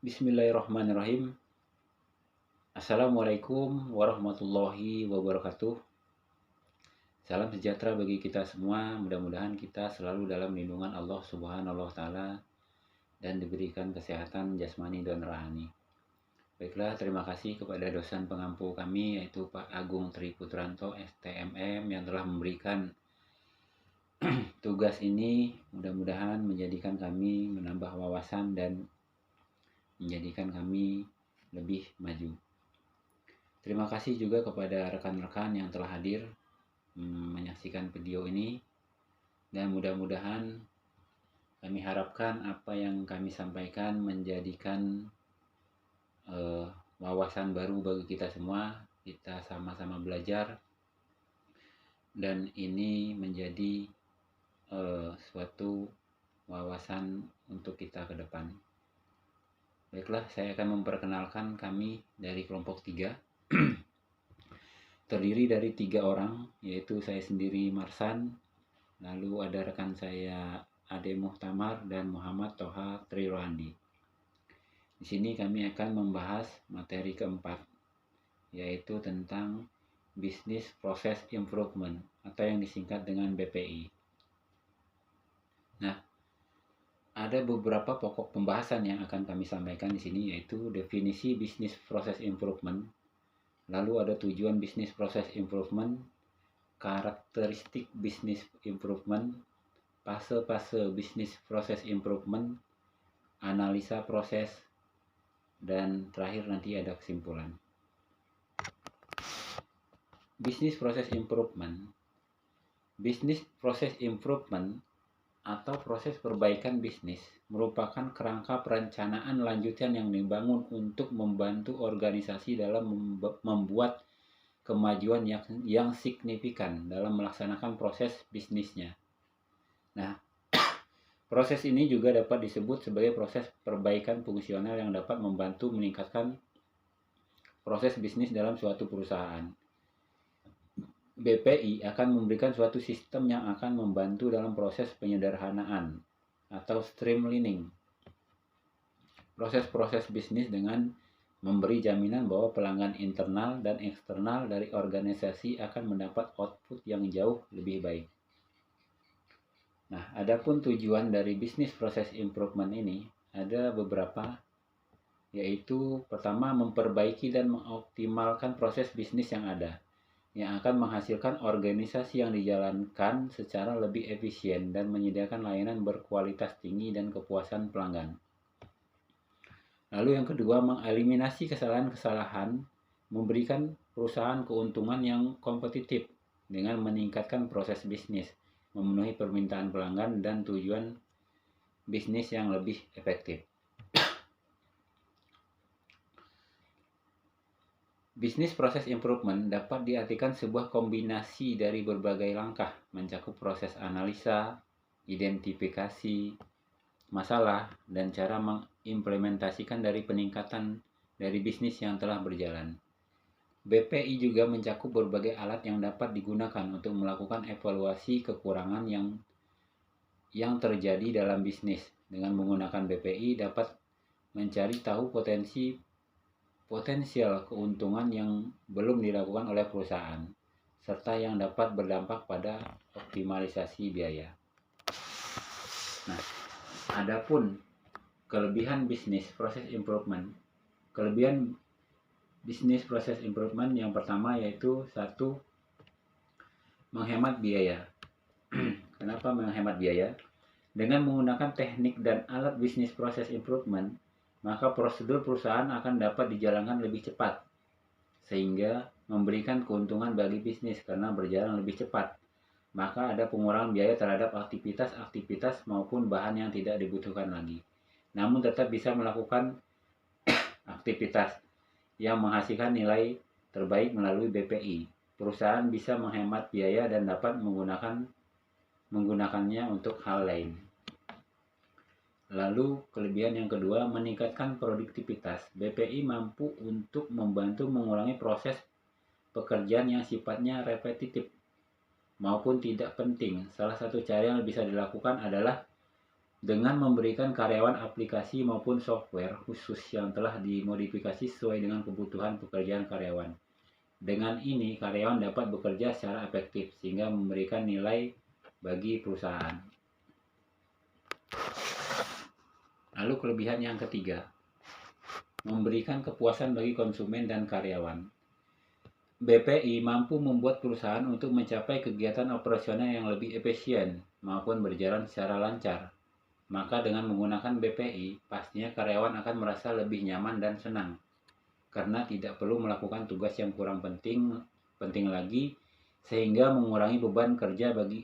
Bismillahirrahmanirrahim. Assalamualaikum warahmatullahi wabarakatuh. Salam sejahtera bagi kita semua. Mudah-mudahan kita selalu dalam lindungan Allah Subhanahu wa taala dan diberikan kesehatan jasmani dan rohani. Baiklah, terima kasih kepada dosen pengampu kami yaitu Pak Agung Tri Putranto STMM yang telah memberikan tugas ini. Mudah-mudahan menjadikan kami menambah wawasan dan menjadikan kami lebih maju. Terima kasih juga kepada rekan-rekan yang telah hadir menyaksikan video ini, dan mudah-mudahan kami harapkan apa yang kami sampaikan menjadikan wawasan baru bagi kita semua. Kita sama-sama belajar dan ini menjadi suatu wawasan untuk kita ke depan. Baiklah, saya akan memperkenalkan kami dari kelompok 3. Terdiri dari 3 orang, yaitu saya sendiri Marsan, lalu ada rekan saya Ade Muhtamar dan Muhammad Toha Trirohandi. Di sini kami akan membahas materi keempat, yaitu tentang Business Process Improvement atau yang disingkat dengan BPI. Nah, ada beberapa pokok pembahasan yang akan kami sampaikan di sini, yaitu definisi Business Process Improvement, lalu ada tujuan Business Process Improvement, karakteristik Business Improvement, fase-fase Business Process Improvement, analisa proses, dan terakhir nanti ada kesimpulan. Business Process Improvement. Business Process Improvement atau proses perbaikan bisnis merupakan kerangka perencanaan lanjutan yang dibangun untuk membantu organisasi dalam membuat kemajuan yang signifikan dalam melaksanakan proses bisnisnya. Nah, proses ini juga dapat disebut sebagai proses perbaikan fungsional yang dapat membantu meningkatkan proses bisnis dalam suatu perusahaan. BPI akan memberikan suatu sistem yang akan membantu dalam proses penyederhanaan atau streamlining proses-proses bisnis dengan memberi jaminan bahwa pelanggan internal dan eksternal dari organisasi akan mendapat output yang jauh lebih baik. Nah, adapun tujuan dari Business Process Improvement ini ada beberapa, yaitu pertama, memperbaiki dan mengoptimalkan proses bisnis yang ada, yang akan menghasilkan organisasi yang dijalankan secara lebih efisien dan menyediakan layanan berkualitas tinggi dan kepuasan pelanggan. Lalu yang kedua, mengeliminasi kesalahan-kesalahan, memberikan perusahaan keuntungan yang kompetitif dengan meningkatkan proses bisnis, memenuhi permintaan pelanggan dan tujuan bisnis yang lebih efektif. Business Process Improvement dapat diartikan sebuah kombinasi dari berbagai langkah, mencakup proses analisa, identifikasi masalah, dan cara mengimplementasikan dari peningkatan dari bisnis yang telah berjalan. BPI juga mencakup berbagai alat yang dapat digunakan untuk melakukan evaluasi kekurangan yang terjadi dalam bisnis. Dengan menggunakan BPI dapat mencari tahu potensial keuntungan yang belum dilakukan oleh perusahaan, serta yang dapat berdampak pada optimalisasi biaya. Nah, adapun kelebihan Business Process Improvement. Kelebihan Business Process Improvement yang pertama yaitu 1. Menghemat biaya. Kenapa menghemat biaya? Dengan menggunakan teknik dan alat Business Process Improvement, maka prosedur perusahaan akan dapat dijalankan lebih cepat, sehingga memberikan keuntungan bagi bisnis karena berjalan lebih cepat. Maka ada pengurangan biaya terhadap aktivitas maupun bahan yang tidak dibutuhkan lagi. Namun tetap bisa melakukan aktivitas yang menghasilkan nilai terbaik melalui BPI. Perusahaan bisa menghemat biaya dan dapat menggunakannya untuk hal lain. Lalu kelebihan yang kedua, meningkatkan produktivitas. BPI mampu untuk membantu mengurangi proses pekerjaan yang sifatnya repetitif maupun tidak penting. Salah satu cara yang bisa dilakukan adalah dengan memberikan karyawan aplikasi maupun software khusus yang telah dimodifikasi sesuai dengan kebutuhan pekerjaan karyawan. Dengan ini, karyawan dapat bekerja secara efektif sehingga memberikan nilai bagi perusahaan. Lalu kelebihan yang ketiga, memberikan kepuasan bagi konsumen dan karyawan. BPI mampu membuat perusahaan untuk mencapai kegiatan operasional yang lebih efisien maupun berjalan secara lancar. Maka dengan menggunakan BPI, pastinya karyawan akan merasa lebih nyaman dan senang karena tidak perlu melakukan tugas yang kurang penting lagi, sehingga mengurangi beban kerja bagi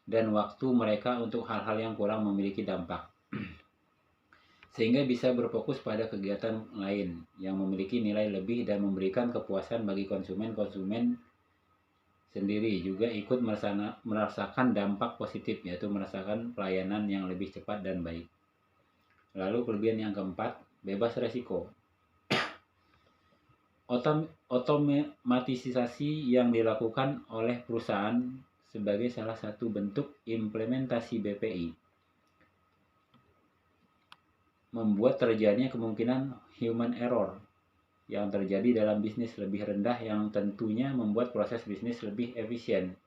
dan waktu mereka untuk hal-hal yang kurang memiliki dampak. Sehingga bisa berfokus pada kegiatan lain yang memiliki nilai lebih dan memberikan kepuasan bagi konsumen sendiri juga ikut merasakan dampak positif, yaitu merasakan pelayanan yang lebih cepat dan baik. Lalu kelebihan yang keempat, bebas resiko. Otomatisasi yang dilakukan oleh perusahaan sebagai salah satu bentuk implementasi BPI membuat terjadinya kemungkinan human error yang terjadi dalam bisnis lebih rendah, yang tentunya membuat proses bisnis lebih efisien.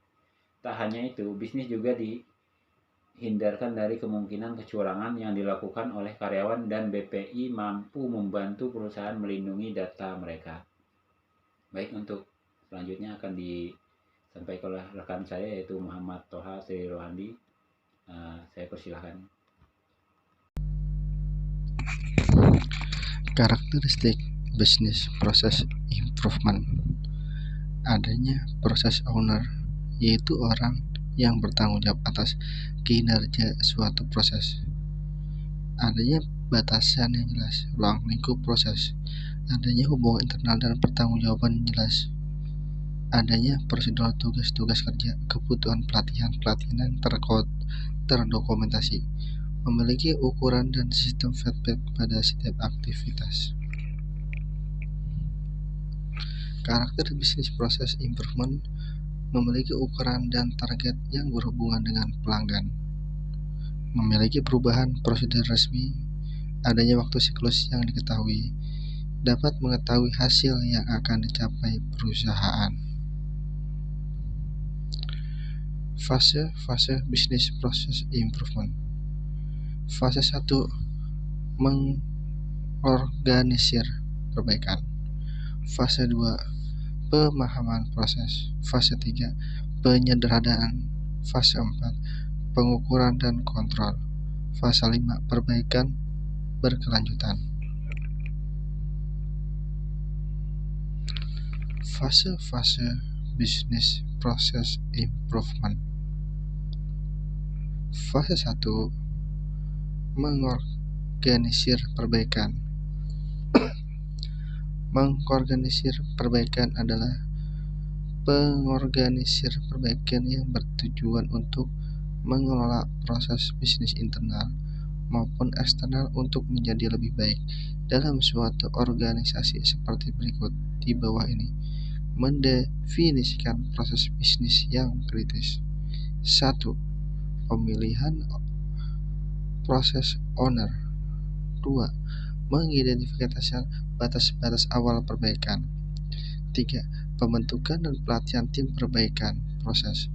Tak hanya itu, bisnis juga dihindarkan dari kemungkinan kecurangan yang dilakukan oleh karyawan, dan BPI mampu membantu perusahaan melindungi data mereka. Baik, untuk selanjutnya akan disampaikan oleh rekan saya yaitu Muhammad Toha Sri Rohandi. Saya persilahkan. Karakteristik bisnis proses improvement. Adanya proses owner, yaitu orang yang bertanggung jawab atas kinerja suatu proses. Adanya batasan yang jelas, ruang lingkup proses. Adanya hubungan internal dan pertanggungjawaban yang jelas. Adanya prosedur tugas-tugas kerja, kebutuhan pelatihan terdokumentasi. Memiliki ukuran dan sistem feedback pada setiap aktivitas. Karakter bisnis proses improvement memiliki ukuran dan target yang berhubungan dengan pelanggan. Memiliki perubahan prosedur resmi, adanya waktu siklus yang diketahui, dapat mengetahui hasil yang akan dicapai perusahaan. Fase bisnis proses improvement. Fase 1, mengorganisir perbaikan. Fase 2, pemahaman proses. Fase 3, penyederhanaan. Fase 4, pengukuran dan kontrol. Fase 5, perbaikan berkelanjutan. Fase-fase bisnis proses improvement. Fase 1, mengorganisir perbaikan. Mengorganisir perbaikan adalah pengorganisir perbaikan yang bertujuan untuk mengelola proses bisnis internal maupun eksternal untuk menjadi lebih baik dalam suatu organisasi seperti berikut di bawah ini. Mendefinisikan proses bisnis yang kritis. 1. Pemilihan proses owner. 2. Mengidentifikasi batas-batas awal perbaikan. 3. Pembentukan dan pelatihan tim perbaikan proses.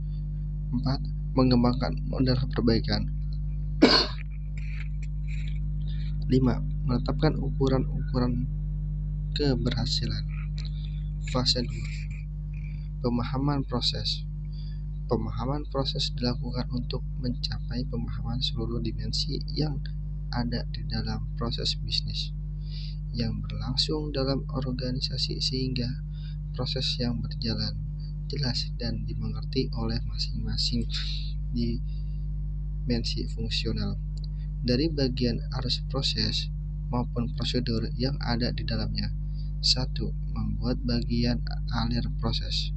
4. Mengembangkan model perbaikan. 5. Menetapkan ukuran-ukuran keberhasilan. Fase 2, pemahaman proses. Pemahaman proses dilakukan untuk mencapai pemahaman seluruh dimensi yang ada di dalam proses bisnis yang berlangsung dalam organisasi sehingga proses yang berjalan jelas dan dimengerti oleh masing-masing dimensi fungsional dari bagian arus proses maupun prosedur yang ada di dalamnya. 1. Membuat bagian alir proses.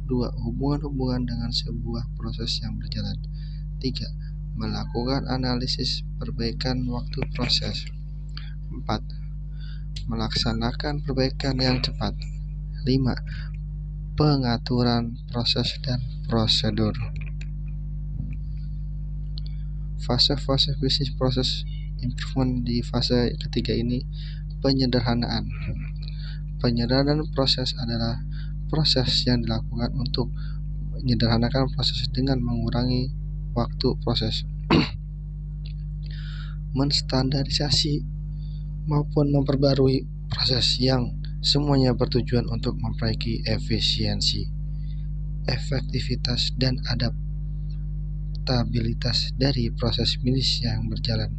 2. Hubungan-hubungan dengan sebuah proses yang berjalan. 3. Melakukan analisis perbaikan waktu proses. 4. Melaksanakan perbaikan yang cepat. 5. Pengaturan proses dan prosedur. Fase-fase bisnis proses improvement di fase ketiga ini penyederhanaan. Penyederhanaan proses adalah proses yang dilakukan untuk menyederhanakan proses dengan mengurangi waktu proses, menstandarisasi maupun memperbarui proses yang semuanya bertujuan untuk memperbaiki efisiensi, efektivitas, dan adaptabilitas dari proses bisnis yang berjalan.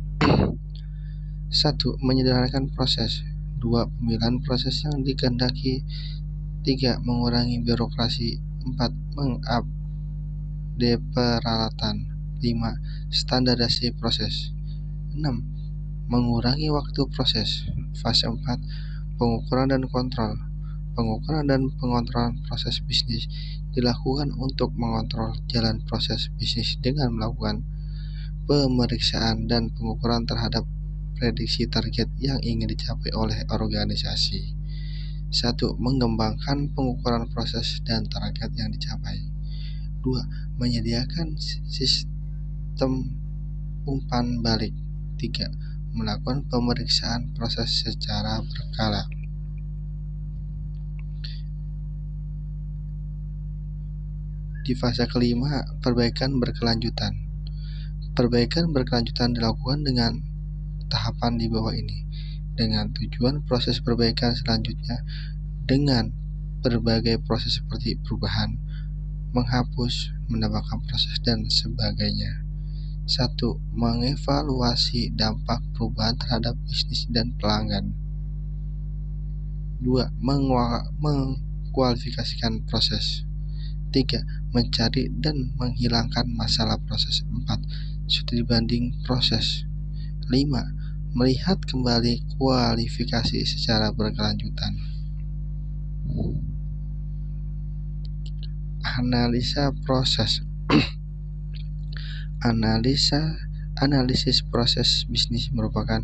1. Menyederhanakan proses. 2. Pemilihan proses yang dikehendaki. 3. Mengurangi birokrasi. 4. Mengupdate peralatan. 5. Standarisasi proses. 6. Mengurangi waktu proses. Fase 4. Pengukuran dan kontrol. Pengukuran dan pengontrolan proses bisnis dilakukan untuk mengontrol jalan proses bisnis dengan melakukan pemeriksaan dan pengukuran terhadap prediksi target yang ingin dicapai oleh organisasi. 1. Mengembangkan pengukuran proses dan target yang dicapai. 2. Menyediakan sistem umpan balik. 3. Melakukan pemeriksaan proses secara berkala. Di fase kelima, perbaikan berkelanjutan. Perbaikan berkelanjutan dilakukan dengan tahapan di bawah ini, dengan tujuan proses perbaikan selanjutnya dengan berbagai proses seperti perubahan, menghapus, menambahkan proses, dan sebagainya. 1. Mengevaluasi dampak perubahan terhadap bisnis dan pelanggan. 2. Mengkualifikasikan proses. 3. Mencari dan menghilangkan masalah proses. 4. Studi banding proses. 5. Melihat kembali kualifikasi secara berkelanjutan. Analisa proses. Analisis proses bisnis merupakan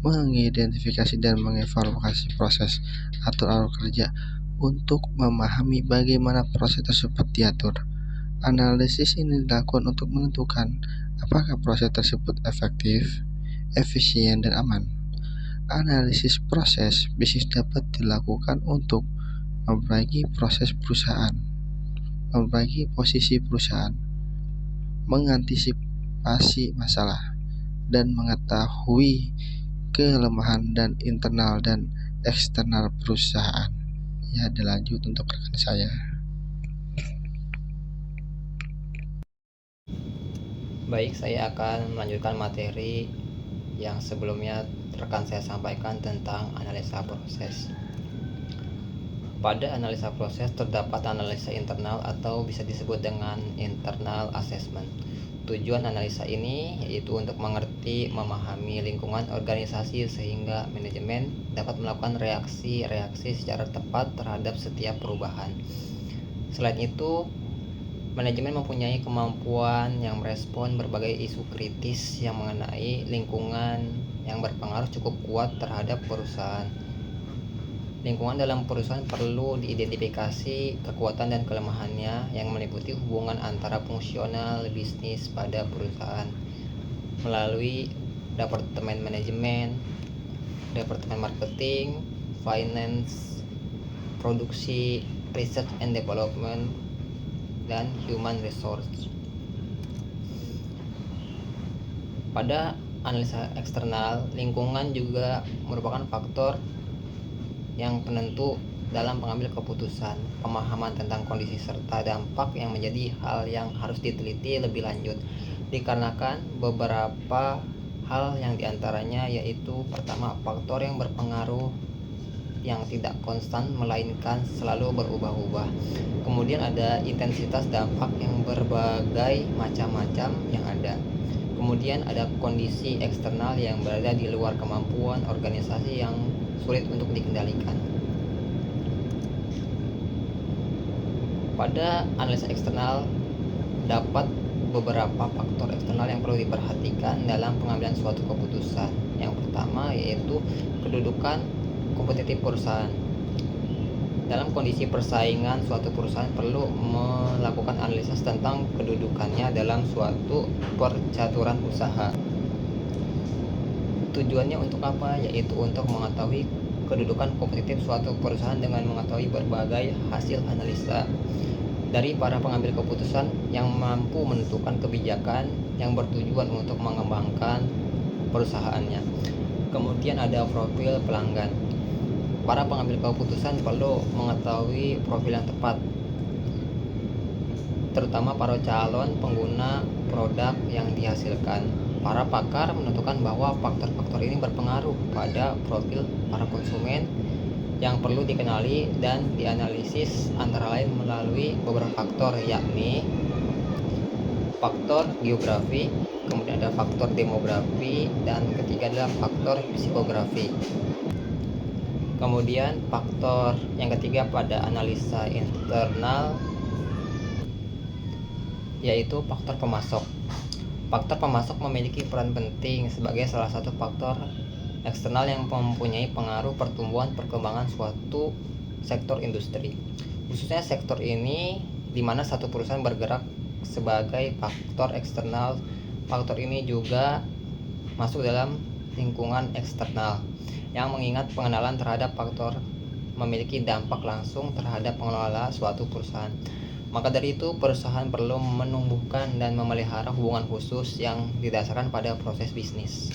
mengidentifikasi dan mengevaluasi proses atau alur kerja untuk memahami bagaimana proses tersebut diatur. Analisis ini dilakukan untuk menentukan apakah proses tersebut efektif, efisien, dan aman. Analisis proses bisnis dapat dilakukan untuk memperbaiki proses perusahaan, memperbaiki posisi perusahaan, mengantisipasi masalah, dan mengetahui kelemahan dan internal dan eksternal perusahaan. Ya, dilanjut untuk rekan saya. Baik, saya akan melanjutkan materi yang sebelumnya rekan saya sampaikan tentang analisa proses. Pada analisa proses terdapat analisa internal atau bisa disebut dengan internal assessment. Tujuan analisa ini yaitu untuk mengerti, memahami lingkungan organisasi sehingga manajemen dapat melakukan reaksi-reaksi secara tepat terhadap setiap perubahan. Selain itu, manajemen mempunyai kemampuan yang merespon berbagai isu kritis yang mengenai lingkungan yang berpengaruh cukup kuat terhadap perusahaan. Lingkungan dalam perusahaan perlu diidentifikasi kekuatan dan kelemahannya yang meliputi hubungan antara fungsional bisnis pada perusahaan melalui departemen manajemen, departemen marketing, finance, produksi, research and development, dan human resource. Pada analisa eksternal, lingkungan juga merupakan faktor yang penentu dalam pengambil keputusan. Pemahaman tentang kondisi serta dampak yang menjadi hal yang harus diteliti lebih lanjut, dikarenakan beberapa hal yang diantaranya yaitu pertama, faktor yang berpengaruh yang tidak konstan melainkan selalu berubah-ubah. Kemudian ada intensitas dampak yang berbagai macam-macam yang ada. Kemudian ada kondisi eksternal yang berada di luar kemampuan organisasi yang sulit untuk dikendalikan. Pada analisa eksternal dapat beberapa faktor eksternal yang perlu diperhatikan dalam pengambilan suatu keputusan. Yang pertama yaitu kedudukan kompetitif perusahaan. Dalam kondisi persaingan, suatu perusahaan perlu melakukan analisis tentang kedudukannya dalam suatu percaturan usaha. Tujuannya untuk apa? Yaitu untuk mengetahui kedudukan kompetitif suatu perusahaan dengan mengetahui berbagai hasil analisa dari para pengambil keputusan yang mampu menentukan kebijakan yang bertujuan untuk mengembangkan perusahaannya. Kemudian ada profil pelanggan. Para pengambil keputusan perlu mengetahui profil yang tepat, terutama para calon pengguna produk yang dihasilkan. Para pakar menentukan bahwa faktor-faktor ini berpengaruh pada profil para konsumen yang perlu dikenali dan dianalisis antara lain melalui beberapa faktor, yakni faktor geografi, kemudian ada faktor demografi, dan ketiga adalah faktor psikografi. Kemudian faktor yang ketiga pada analisa internal yaitu faktor pemasok. Faktor pemasok memiliki peran penting sebagai salah satu faktor eksternal yang mempunyai pengaruh pertumbuhan perkembangan suatu sektor industri. Khususnya sektor ini di mana satu perusahaan bergerak sebagai faktor eksternal. Faktor ini juga masuk dalam lingkungan eksternal yang mengingat pengenalan terhadap faktor memiliki dampak langsung terhadap pengelola suatu perusahaan. Maka dari itu, perusahaan perlu menumbuhkan dan memelihara hubungan khusus yang didasarkan pada proses bisnis.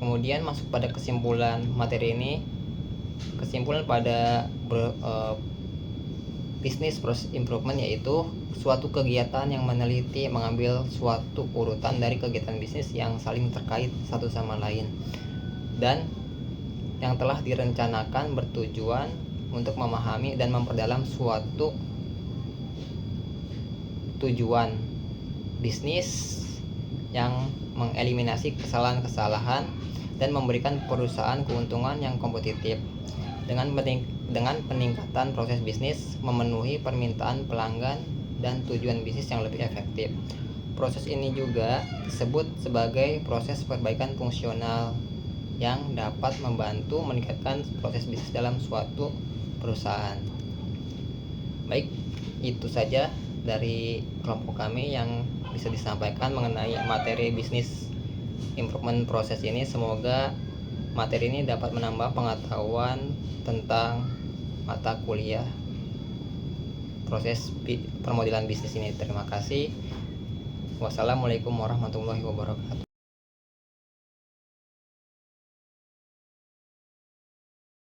Kemudian masuk pada kesimpulan materi ini. Kesimpulan pada business process improvement yaitu suatu kegiatan yang meneliti mengambil suatu urutan dari kegiatan bisnis yang saling terkait satu sama lain dan yang telah direncanakan bertujuan untuk memahami dan memperdalam suatu tujuan bisnis yang mengeliminasi kesalahan-kesalahan dan memberikan perusahaan keuntungan yang kompetitif dengan peningkatan proses bisnis, memenuhi permintaan pelanggan dan tujuan bisnis yang lebih efektif. Proses ini juga disebut sebagai proses perbaikan fungsional yang dapat membantu meningkatkan proses bisnis dalam suatu perusahaan. Baik, itu saja dari kelompok kami yang bisa disampaikan mengenai materi bisnis improvement proses ini. Semoga materi ini dapat menambah pengetahuan tentang mata kuliah proses permodelan bisnis ini. Terima kasih. Wassalamualaikum warahmatullahi wabarakatuh.